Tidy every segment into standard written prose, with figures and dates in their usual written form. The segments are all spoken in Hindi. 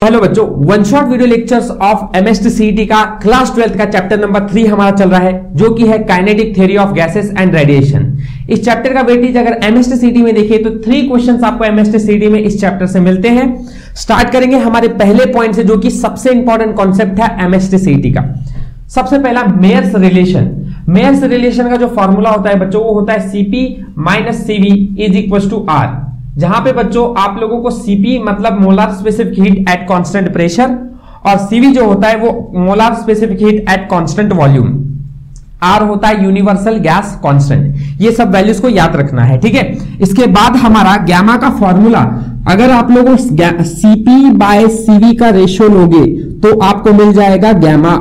हेलो बच्चों, one shot video lectures of MST CET का क्लास 12 का चैप्टर नंबर 3 हमारा चल रहा है, जो कि है kinetic theory of gases and radiation. इस चैप्टर का वेटेज अगर एमएसटी सीईटी में देखें तो 3 क्वेश्चंस आपको एमएसटी सीईटी में इस चैप्टर से मिलते हैं। स्टार्ट करेंगे हमारे पहले पॉइंट से, जो कि सबसे इंपॉर्टेंट कॉन्सेप्ट है एमएसटी सीईटी का। सबसे पहला मेयर्स रिलेशन। मेयर्स रिलेशन का जो फॉर्मूला होता है बच्चों, वो होता है Cp minus Cv is equal to R, जहां पे बच्चों आप लोगों को Cp मतलब molar specific heat at constant pressure और Cv जो होता है वो molar specific heat at constant volume, R होता है यूनिवर्सल गैस कांस्टेंट। ये सब वैल्यूज को याद रखना है, ठीक है। इसके बाद हमारा गैमा का फॉर्मूला, अगर आप लोगों Cp बाय Cv का रेशियो लोगे तो आपको मिल जाएगा गैमा,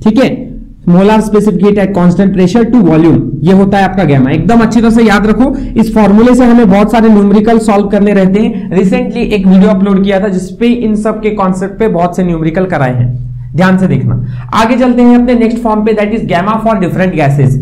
ठीक है, molar specific heat at constant pressure to volume. ये होता है आपका गैमा। एकदम अच्छी तरह से याद रखो, इस फॉर्मूले से हमें बहुत सारे न्यूमेरिकल सॉल्व करने रहते हैं। रिसेंटली एक वीडियो अपलोड किया था जिसपे इन सब के कॉन्सेप्ट पे बहुत से न्यूमेरिकल कराए हैं, ध्यान से देखना। आगे चलते हैं अपने नेक्स्ट फॉर्म पे, that is gamma for different gases.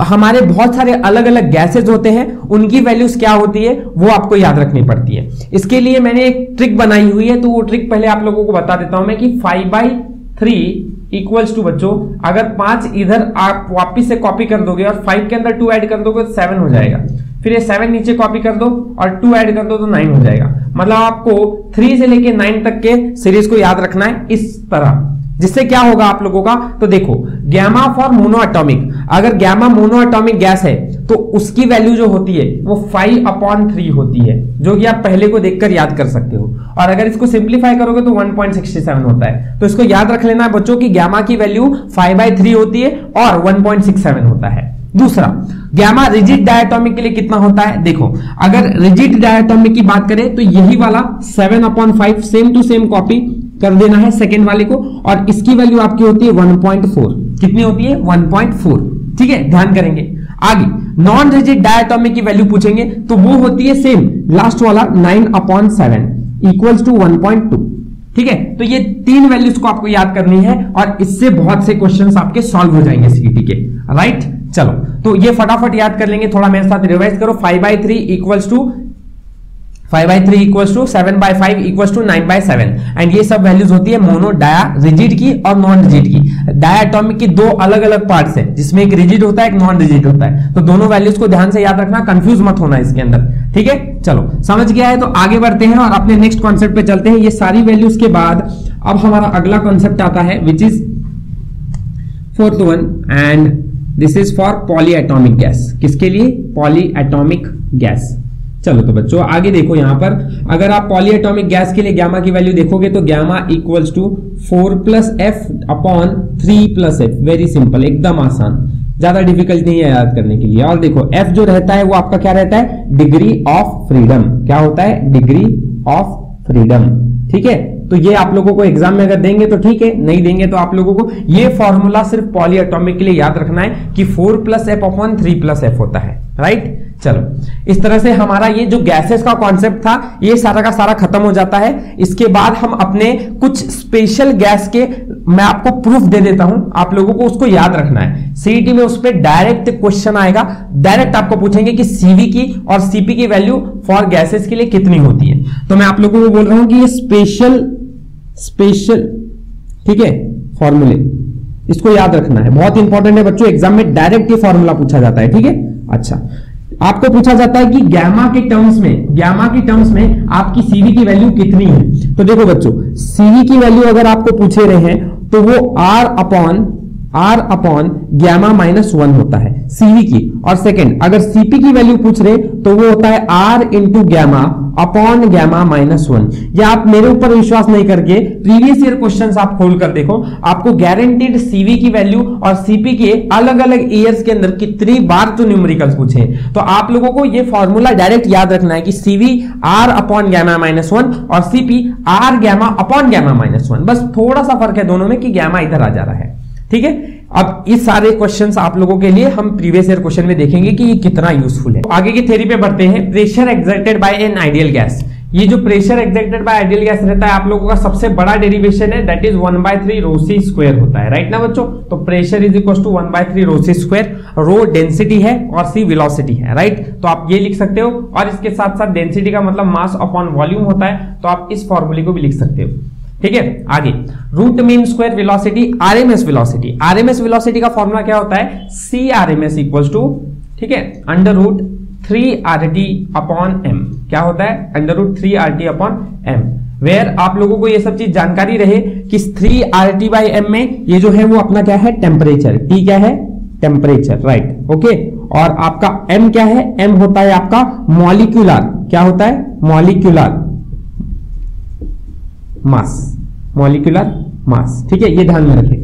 हमारे बहुत सारे अलग अलग गैसेस होते हैं, उनकी वैल्यूज क्या होती है वो आपको याद रखनी पड़ती है। इसके लिए मैंने एक ट्रिक बनाई हुई है, तो वो ट्रिक पहले आप लोगों को बता देता हूं मैं कि 5/3 इक्वल्स टू बच्चों, अगर 5 इधर आप वापिस से कॉपी कर दोगे और 5 के अंदर 2 ऐड कर दोगे तो 7 हो जाएगा। फिर ये 7 नीचे कॉपी कर दो और 2 ऐड कर दो तो 9 हो जाएगा। मतलब आपको 3 से लेके 9 तक के सीरीज को याद रखना है इस तरह, जिससे क्या होगा आप लोगों का। तो देखो, गैमा फॉर मोनोएटॉमिक, अगर गैमा मोनोएटॉमिक गैस है तो उसकी वैल्यू जो होती है वो 5/3 होती है, जो कि आप पहले को देखकर याद कर सकते हो। और अगर इसको सिंप्लीफाई करोगे तो 1.67 होता है। तो इसको याद रख लेना है बच्चों की गैमा की वैल्यू 5/3 होती है और 1.67 होता है। दूसरा, गैमा रिजिड डायटोमिक के लिए कितना होता है। देखो, अगर रिजिड डायटोमिक की बात करें तो यही वाला 7/5 सेम टू सेम कॉपी कर देना है सेकेंड वाले को, और इसकी वैल्यू आपकी होती है 1.4। कितनी होती है? 1.4, ठीक है, ध्यान करेंगे। आगे नॉन रिजिड डायटोमिक की वैल्यू पूछेंगे तो वो होती है सेम, लास्ट वाला 9/7 इक्वल्स टू 1.2, ठीक है। तो ये 3 वैल्यूज को आपको याद करनी है और इससे बहुत से क्वेश्चंस आपके सॉल्व हो जाएंगे सीईटी के, राइट। चलो, तो ये फटाफट याद कर लेंगे, थोड़ा मेरे साथ रिवाइज करो। 5/3 equals to 7/5 equals to 9/7, and ये सब वैल्यूज होती है मोनो डाया रिजिड की और नॉन रिजिड की। डायटोमिक की 2 अलग अलग पार्ट्स हैं, जिसमें एक रिजिड होता है एक नॉन रिजिड होता है। तो दोनों वैल्यूज को ध्यान से याद रखना, कंफ्यूज मत होना इसके अंदर, ठीक है। चलो, समझ गया है तो आगे बढ़ते हैं और अपने नेक्स्ट कॉन्सेप्ट पे चलते हैं। ये सारी वैल्यूज के बाद अब हमारा अगला कॉन्सेप्ट आता है, which is 4th one, and this is for polyatomic gas. किसके लिए? Polyatomic gas. चलो तो बच्चों आगे देखो, यहां पर अगर आप पॉलीएटॉमिक गैस के लिए गैमा की वैल्यू देखोगे तो gamma equals to 4+F/3+F। Very simple, एकदम आसान, ज्यादा डिफिकल्ट नहीं है याद करने के लिए। और देखो F जो रहता है वो आपका क्या रहता है? Degree of freedom. क्या होता है? डिग्री ऑफ फ्रीडम, ठीक है। तो ये आप लोगों को एग्जाम में अगर देंगे तो ठीक है, नहीं देंगे तो आप लोगों को ये फॉर्मूला सिर्फ पॉलीएटॉमिक के लिए याद रखना है कि 4+F/3+F होता है, राइट। चलो, इस तरह से हमारा ये जो गैसेस का कॉन्सेप्ट था ये सारा का सारा खत्म हो जाता है। इसके बाद हम अपने कुछ स्पेशल गैस के, मैं आपको प्रूफ दे देता हूं, आप लोगों को उसको याद रखना है। सीईटी में उस पर डायरेक्ट क्वेश्चन आएगा, डायरेक्ट आपको पूछेंगे कि Cv की और Cp की वैल्यू फॉर गैसेस के लिए कितनी होती है। तो मैं आप लोगों को बोल रहा हूं कि ये स्पेशल, ठीक है, फॉर्मूले, इसको याद रखना है, बहुत इंपॉर्टेंट है बच्चों। एग्जाम में डायरेक्ट ये फॉर्मूला पूछा जाता है, ठीक है। अच्छा, आपको पूछा जाता है कि गैमा के टर्म्स में आपकी Cv की वैल्यू कितनी है। तो देखो बच्चों, Cv की वैल्यू अगर आपको पूछे रहे हैं तो वो R अपॉन गैमा -1 होता है Cv की। और सेकंड, अगर Cp की वैल्यू पूछ रहे तो वो होता है R into gamma upon gamma -1। या आप मेरे ऊपर विश्वास नहीं करके प्रीवियस ईयर क्वेश्चंस आप खोल कर देखो, आपको गारंटीड Cv की वैल्यू और Cp के अलग अलग ईयर्स के अंदर कितनी बार तो न्यूमेरिकल्स पूछे। तो आप लोगों को ये फॉर्मूला डायरेक्ट याद रखना है कि Cv R अपॉन गैमा -1 और Cp R gamma upon gamma -1। बस थोड़ा सा फर्क है दोनों में कि गैमा इधर आ जा रहा है, ठीक है। अब इस सारे क्वेश्चंस आप लोगों के लिए हम प्रीवियस ईयर क्वेश्चन में देखेंगे कि ये कितना यूजफुल है। आगे की थ्योरी पे बढ़ते हैं। Pressure exerted by an ideal gas. ये जो pressure exerted by ideal gas रहता है आप लोगों का सबसे बड़ा डेरिवेशन है, दैट इज 1/3 ρc स्क्वायर होता है, राइट ना बच्चों। तो pressure is equal to 1/3 ρc square. Rho density है और सी वेलोसिटी है, राइट। तो आप ये लिख सकते हो, और इसके साथ साथ डेंसिटी का मतलब मास अपॉन वॉल्यूम होता है, तो आप इस फॉर्मूले को भी लिख सकते हो। ठीक है। आगे root mean square velocity, RMS velocity, RMS velocity का फॉर्मूला क्या होता है, सी आरएमएस इक्वल्स टू, ठीक है, under root 3RT upon m। क्या होता है, under root 3RT upon m, where आप लोगों को ये सब चीज जानकारी रहे कि 3RT बाई m में ये जो है वो अपना क्या है, टेम्परेचर, T क्या है, टेम्परेचर, राइट, ओके। और आपका m क्या है, m होता है आपका मॉलिक्यूलर, क्या होता है, मॉलिक्यूलर मास, मॉलिक्यूलर मास, ठीक है, ये ध्यान में रखें।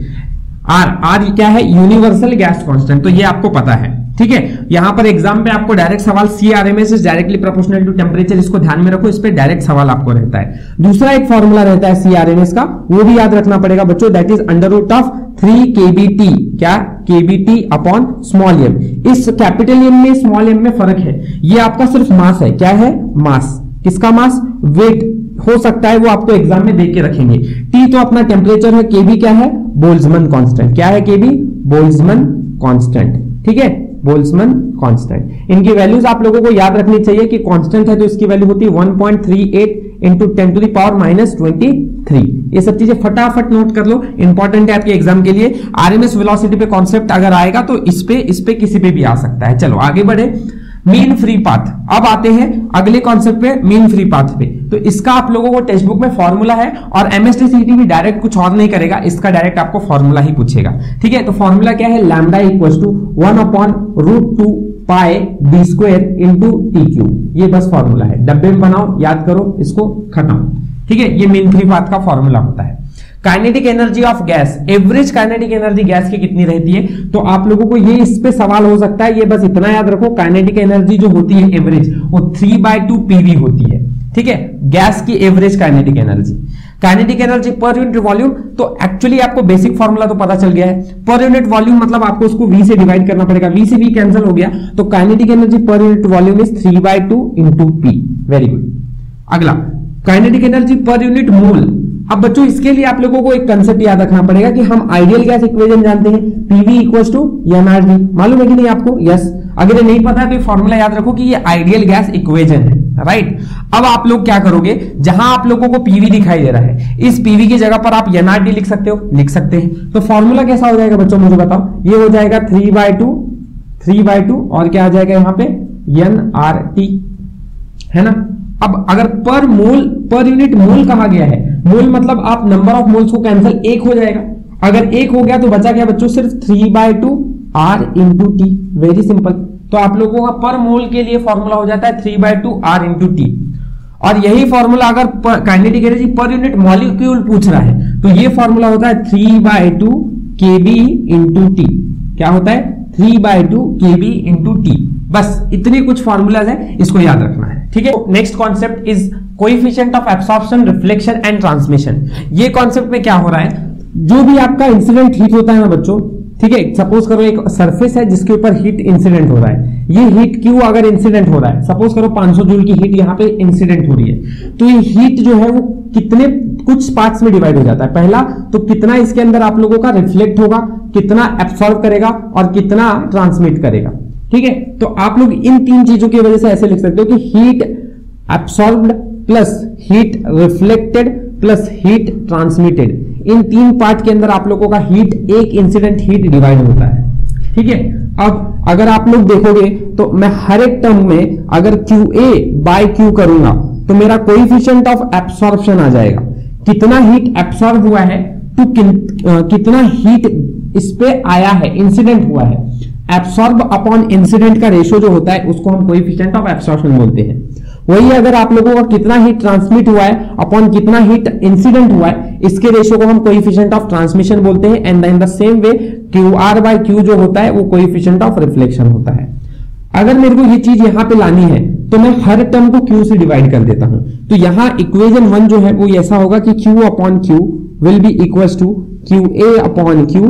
R क्या है, यूनिवर्सल गैस कांस्टेंट, तो ये आपको पता है, ठीक है। यहां पर एग्जाम पे आपको डायरेक्ट सवाल C RMS is directly proportional to temperature, इसको ध्यान में रखो, इस पे डायरेक्ट सवाल आपको रहता है। दूसरा एक फॉर्मूला रहता है सी आरएमएस का, वो भी याद रखना पड़ेगा बच्चों, that is under root of 3 kBT, क्या, kBT अपॉन स्मॉल m। इस कैपिटल एम में स्मॉल m में फर्क है, ये आपका सिर्फ मास है, क्या है, मास, किसका मास, वेट हो सकता है, वो आपको एग्जाम में देख के रखेंगे। T तो अपना टेम्परेचर है, kB क्या है, बोल्ट्जमैन कांस्टेंट, क्या है kB, बोल्ट्जमैन कांस्टेंट, ठीक है, बोल्ट्जमैन कांस्टेंट। इनकी वैल्यूज आप लोगों को याद रखनी चाहिए कि कांस्टेंट है तो इसकी वैल्यू होती है 1.38 into 10 to the power minus 23। ये सब चीजें फटाफट नोट कर लो, इंपॉर्टेंट है आपके एग्जाम के लिए। आरएमएस वेलोसिटी पे कॉन्सेप्ट अगर आएगा तो इस पे किसी पे भी आ सकता है। चलो आगे बढ़े, मीन फ्री पाथ। अब आते हैं अगले कॉन्सेप्ट पे, मीन फ्री पाथ पे। तो इसका आप लोगों को टेक्स्ट बुक में फॉर्मूला है और एमएसटीसीटी भी डायरेक्ट कुछ और नहीं करेगा, इसका डायरेक्ट आपको फॉर्मूला ही पूछेगा, ठीक है। तो फॉर्मूला क्या है, lambda equals to 1 upon root 2 pi D square into T cube, ये बस फॉर्मूला है। डब्बे में बनाओ, याद करो, इसको खत्म, ठीक है। ये मीन फ्री पाथ का फॉर्मूला होता है। Kinetic energy of gas, average kinetic energy gas की कितनी रहती है, तो आप लोगों को ये इस पे सवाल हो सकता है, ये बस इतना याद रखो, काइनेटिक एनर्जी जो होती है एवरेज, वो 3/2 पीवी होती है, ठीक है, गैस की average kinetic energy. Kinetic energy per unit volume, तो एक्चुअली आपको बेसिक फॉर्मूला तो पता चल गया है, पर यूनिट वॉल्यूम मतलब आपको उसको V से डिवाइड करना पड़ेगा, V से V कैंसिल हो गया, तो kinetic energy per unit volume is 3/2 into P। Very good. अगला kinetic energy per unit mole. अब बच्चों इसके लिए आप लोगों को एक कंसेप्ट याद रखना पड़ेगा कि हम आइडियल गैस इक्वेशन जानते हैं, पीवी इक्वल्स टू एनआरटी, मालूम है कि नहीं आपको, यस। अगर ये नहीं पता है तो ये फॉर्मूला याद रखो कि ये आइडियल गैस इक्वेशन है, राइट। अब आप लोग क्या करोगे, जहां आप लोगों को पीवी दिखाई दे रहा है, इस पीवी की जगह पर आप एनआरटी लिख सकते हो, लिख सकते हैं। तो फॉर्मूला कैसा हो जाएगा बच्चों, मुझे बताओ। ये हो जाएगा 3/2 और क्या आ जाएगा यहाँ पे, एनआरटी, है ना। अब अगर पर मोल, पर यूनिट मोल कहा गया है, मोल मतलब आप नंबर ऑफ मोल्स को कैंसिल, एक हो जाएगा। अगर एक हो गया तो बचा क्या बच्चों, सिर्फ 3/2 R into T, very simple. तो आप लोगों का पर मोल के लिए फॉर्मूला हो जाता है 3/2 R इंटू टी। और यही फॉर्मूला अगर kinetic energy per unit molecule पूछ रहा है तो ये फॉर्मूला होता है 3/2 KB इंटू टी। क्या होता है, 3/2 KB इंटू टी। बस इतने कुछ फॉर्मूलाज है, इसको याद रखना है, ठीक है। Next concept is coefficient of absorption, reflection and transmission. ये कॉन्सेप्ट में क्या हो रहा है, जो भी आपका इंसिडेंट हीट होता है ना बच्चों, ठीक है, सपोज करो एक सरफेस है जिसके ऊपर हीट इंसिडेंट हो रहा है, ये हीट क्यों अगर इंसिडेंट हो रहा है, सपोज करो 500 जूल की हीट यहाँ पे इंसिडेंट हो रही है, तो ये हीट जो है वो कितने कुछ पार्ट्स में डिवाइड हो जाता है। पहला तो कितना इसके अंदर आप लोगों का रिफ्लेक्ट होगा, कितना एब्सॉर्ब करेगा और कितना ट्रांसमिट करेगा, ठीक है। तो आप लोग इन तीन चीजों की वजह से ऐसे लिख सकते हो कि heat absorbed plus heat reflected plus heat transmitted, इन तीन पार्ट के अंदर आप लोगों का हीट, एक इंसिडेंट हीट डिवाइड होता है, ठीक है। अब अगर आप लोग देखोगे तो मैं हर एक टर्म में अगर QA बाय Q करूंगा तो मेरा कोएफिशिएंट ऑफ एब्सॉर्प्शन आ जाएगा, कितना हीट एब्सॉर्ब हुआ है तो कितना हीट इस पे आया है, इंसिडेंट हुआ है। एब्सॉर्ब अपॉन इंसिडेंट का रेशियो जो होता है उसको हम कोएफिशिएंट ऑफ एब्सॉर्प्शन बोलते हैं। वही अगर आप लोगों का कितना हीट ट्रांसमिट हुआ है अपॉन कितना हीट इंसिडेंट हुआ है, इसके रेशियो को हम कोएफिशिएंट ऑफ ट्रांसमिशन बोलते हैं। And in the same way QR by Q जो होता है वो कोएफिशिएंट ऑफ रिफ्लेक्शन होता है। अगर मेरे को ये चीज यहां पे लानी है तो मैं हर टर्म को Q से डिवाइड कर देता हूं। तो यहां इक्वेशन 1 जो है वो ऐसा होगा कि Q upon Q will be equals to QA upon Q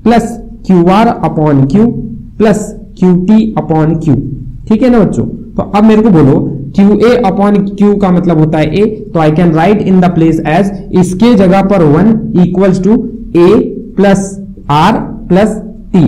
plus QR upon Q plus QT upon Q, ठीक है ना बच्चों। तो अब मेरे को बोलो QA अपॉन Q का मतलब होता है A, तो I can write in the place as, इसके जगह पर 1 equals to A plus R plus T।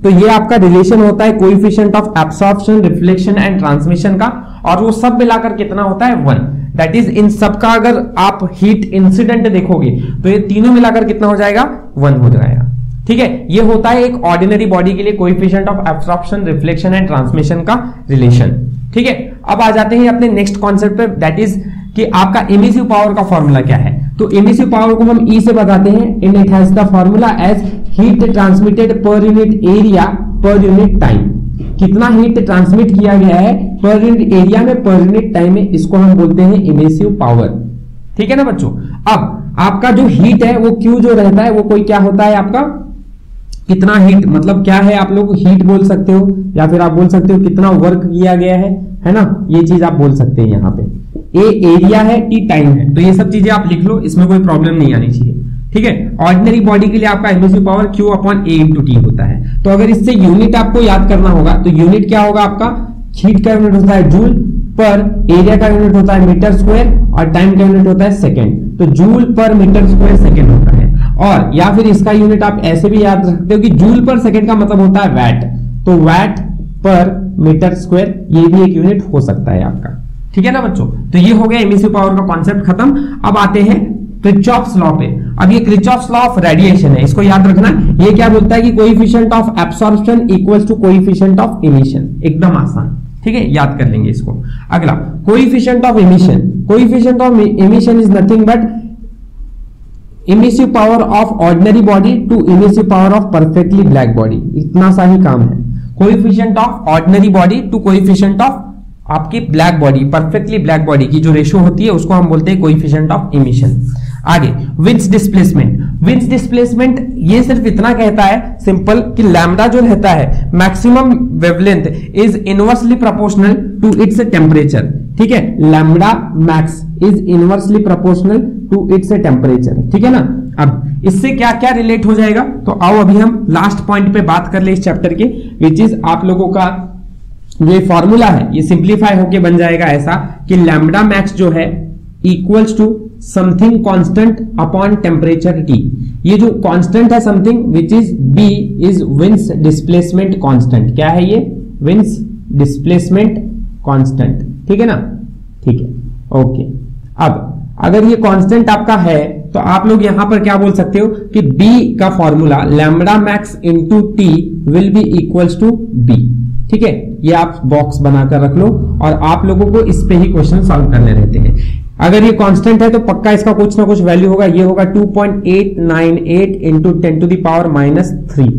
तो ये आपका रिलेशन होता है coefficient of absorption, reflection and transmission का, और वो सब मिलाकर कितना होता है 1। दैट इज इन सबका अगर आप हीट इंसिडेंट देखोगे तो ये तीनों मिलाकर कितना हो जाएगा 1 हो जाएगा। ठीक है, ये होता है एक ऑर्डिनरी बॉडी के लिए coefficient of absorption, reflection and transmission का रिलेशन। ठीक है, अब आ जाते हैं अपने नेक्स्ट कॉन्सेप्ट पे, दैट इज कि आपका इमिसिव पावर का फॉर्मूला क्या है। तो इमिसिव पावर को हम ई से बताते हैं, in it has the formula as heat transmitted per unit area per unit time. कितना हीट ट्रांसमिट किया गया है पर यूनिट एरिया में पर यूनिट टाइम में, इसको हम बोलते हैं इमिसिव पावर। ठीक है ना बच्चों। अब आपका जो हीट है वो क्यू जो रहता है वो कोई क्या होता है आपका, कितना हीट मतलब क्या है, आप लोग हीट बोल सकते हो या फिर आप बोल सकते हो कितना वर्क किया गया है ना, ये चीज आप बोल सकते हैं। यहाँ पे ए एरिया है, टी टाइम है, तो ये सब चीजें आप लिख लो, इसमें कोई प्रॉब्लम नहीं आनी चाहिए। ठीक है, ऑर्डिनरी बॉडी के लिए आपका emissive power Q upon A into T होता है। तो अगर इससे यूनिट आपको याद करना होगा तो यूनिट क्या होगा आपका, हीट का यूनिट होता है जूल, पर एरिया का यूनिट होता है मीटर स्क्वायर और टाइम का यूनिट होता है सेकेंड। तो joule per metre square second होता है। और या फिर इसका यूनिट आप ऐसे भी याद रखते हो कि जूल पर सेकेंड का मतलब होता है वैट, तो वैट पर मीटर स्क्वायर ये भी एक यूनिट हो सकता है आपका। ठीक है ना बच्चों, तो ये हो गया इमिसिव पावर का कॉन्सेप्ट खत्म। अब आते हैं क्रिचॉफ्स लॉ पे। अब ये क्रिचॉफ्स लॉ ऑफ रेडिएशन है, इसको याद रखना। ये क्या बोलता है कि coefficient of absorption equals to coefficient of emission. एकदम आसान, ठीक है, याद कर लेंगे इसको। अगला coefficient of emission. Coefficient of emission is nothing but emissive power of ordinary body to emissive power of perfectly black body. इतना सा ही काम है। Coefficient of ordinary body to coefficient of आपकी black body, perfectly black body की जो रेशियो होती है उसको हम बोलते हैं कोएफिशिएंट ऑफ इमिशन। आगे विंस डिस्प्लेसमेंट। विंस डिस्प्लेसमेंट ये सिर्फ इतना कहता है सिंपल कि लैम्डा जो रहता है maximum wavelength is inversely proportional to its temperature. ठीक है, lambda max is inversely proportional to its temperature. ठीक है ना। अब इससे क्या क्या रिलेट हो जाएगा, तो आओ अभी हम लास्ट पॉइंट पे बात कर ले इस चैप्टर के, विच इज आप लोगों का ये फॉर्मूला है ये सिंप्लीफाई होके बन जाएगा ऐसा कि लैम्डा मैक्स जो है equals to something constant upon temperature T. ये जो कांस्टेंट है something which is B is Wien's displacement constant. क्या है ये, विंस डिस्प्लेसमेंट कांस्टेंट। ठीक है ना, ठीक है, ओके। अब अगर ये कांस्टेंट आपका है तो आप लोग यहां पर क्या बोल सकते हो कि B का formula lambda max into T will be equals to B. ठीक है, ये आप बॉक्स बनाकर रख लो और आप लोगों को इस पे ही क्वेश्चन सॉल्व करने रहते हैं। अगर ये कांस्टेंट है तो पक्का इसका कुछ ना कुछ वैल्यू होगा। ये होगा 2.898 into 10 to the power -3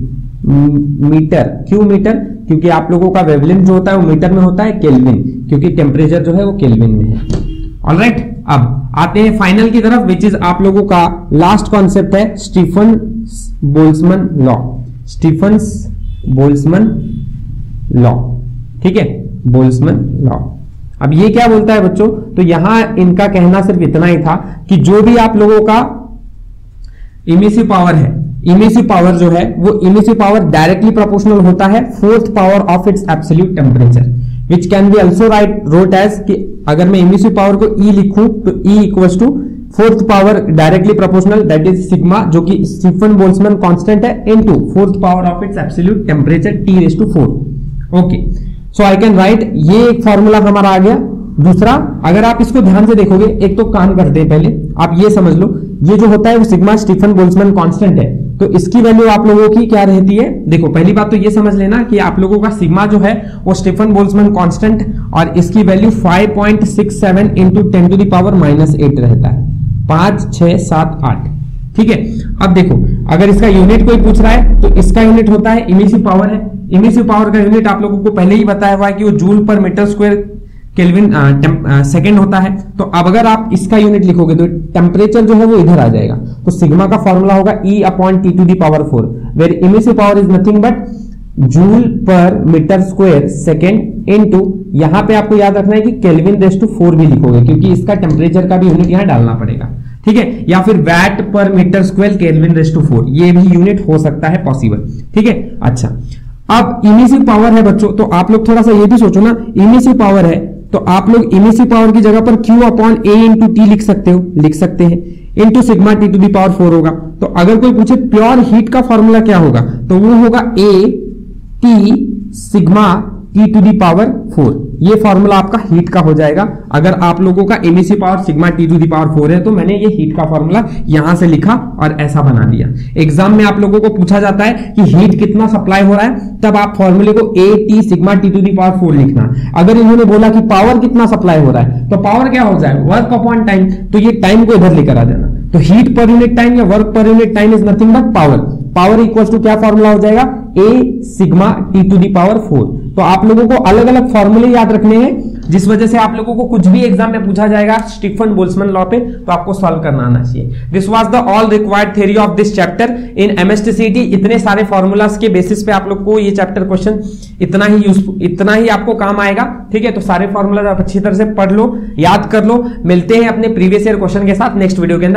metre. क्यों मीटर, क्योंकि आप लोगों का वेवलेंथ जो होता है वो मीटर में होता है, केल्विन, क्योंकि टेम्परेचर जो है वो केल्विन में है। ऑलराइट, अब आते हैं फाइनल की तरफ विच इज आप लोगों का लास्ट कॉन्सेप्ट है Stefan Boltzmann law. Stefan Boltzmann law, ठीक है, बोल्ट्जमैन लॉ। अब ये क्या बोलता है बच्चों, तो यहां इनका कहना सिर्फ इतना ही था कि जो भी आप लोगों का इमिसिव पावर है, इमिसिव पावर जो है वो इमिसिव पावर डायरेक्टली प्रोपोर्शनल होता है fourth power of its absolute temperature, which can be also wrote as कि अगर मैं इमिसिव पावर को E लिखूं तो E equals to fourth power directly proportional that is sigma, जो कि स्टीफन बोल्ट्जमैन कांस्टेंट है, into fourth power of its absolute temperature T⁴। Okay, so I can write, ये एक फॉर्मूला हमारा आ गया। दूसरा, अगर आप इसको ध्यान से देखोगे, एक तो काम करते हैं पहले आप ये समझ लो, ये जो होता है वो सिग्मा स्टीफन बोल्ट्जमैन कांस्टेंट है, तो इसकी वैल्यू आप लोगों की क्या रहती है। देखो पहली बात तो ये समझ लेना कि आप लोगों का सिग्मा जो है वो स्टीफन बोल्ट्जमैन कांस्टेंट और इसकी value 5.67 into 10 to the power -8 रहता है, 5, 6, 7, 8। ठीक है, अब देखो अगर इसका यूनिट कोई पूछ रहा है तो इसका यूनिट होता है इमिसिव पावर है। इमिसिव पावर का यूनिट आप लोगों को पहले ही बताया हुआ है कि वो joule per metre square kelvin second होता है। तो अब अगर आप इसका यूनिट लिखोगे तो टेम्परेचर जो है वो इधर आ जाएगा, तो सिग्मा का फॉर्मूला होगा E upon T to the power 4, where emissive power is nothing but joule per metre square second into, यहां पे आपको याद रखना है कि केल्विन रेज़ टू 4 भी लिखोगे क्योंकि इसका टेम्परेचर का भी यूनिट यहां डालना पड़ेगा। ठीक है, या फिर watt per metre square kelvin raise to 4, ये भी यूनिट हो सकता है पॉसिबल। ठीक है, अच्छा अब इमिसिव पावर है बच्चों, तो आप लोग थोड़ा सा ये भी सोचो ना, इमिसिव पावर है तो आप लोग इमिसिव पावर की जगह पर Q upon A into T लिख सकते हो, लिख सकते हैं, into sigma T to the power 4 होगा। तो अगर कोई पूछे प्योर हीट का फॉर्मूला क्या होगा, तो वो होगा A T sigma T to the power 4। ये फॉर्मूला आपका हीट का हो जाएगा। अगर आप लोगों का MEC power sigma T to the power 4 है तो मैंने ये हीट का फॉर्मूला यहां से लिखा और ऐसा बना दिया। एग्जाम में आप लोगों को पूछा जाता है कि हीट कितना सप्लाई हो रहा है, तब आप फॉर्मूले को AT sigma T to the power 4 लिखना। अगर इन्होंने बोला कि पावर कितना सप्लाई हो रहा है तो पावर क्या हो जाए, वर्क अपॉन टाइम, तो ये टाइम को इधर लेकर आ जाना। तो हीट पर यूनिट टाइम या work per unit time is nothing but power. Power equal to क्या फॉर्मूला हो जाएगा, A sigma T to the power 4। तो आप लोगों को अलग अलग फॉर्मूले याद रखने हैं, जिस वजह से आप लोगों को कुछ भी एग्जाम में पूछा जाएगा स्टीफन बोल्ट्जमैन लॉ पे तो आपको सॉल्व करना आना चाहिए। This was the all required theory of this chapter in MSTCT। इतने सारे फॉर्मूलाज के बेसिस पे आप लोग को ये चैप्टर क्वेश्चन इतना ही आपको काम आएगा। ठीक है, तो सारे फॉर्मूलाज आप अच्छी तरह से पढ़ लो, याद कर लो। मिलते हैं अपने प्रीवियस ईयर क्वेश्चन के साथ नेक्स्ट वीडियो के अंदर।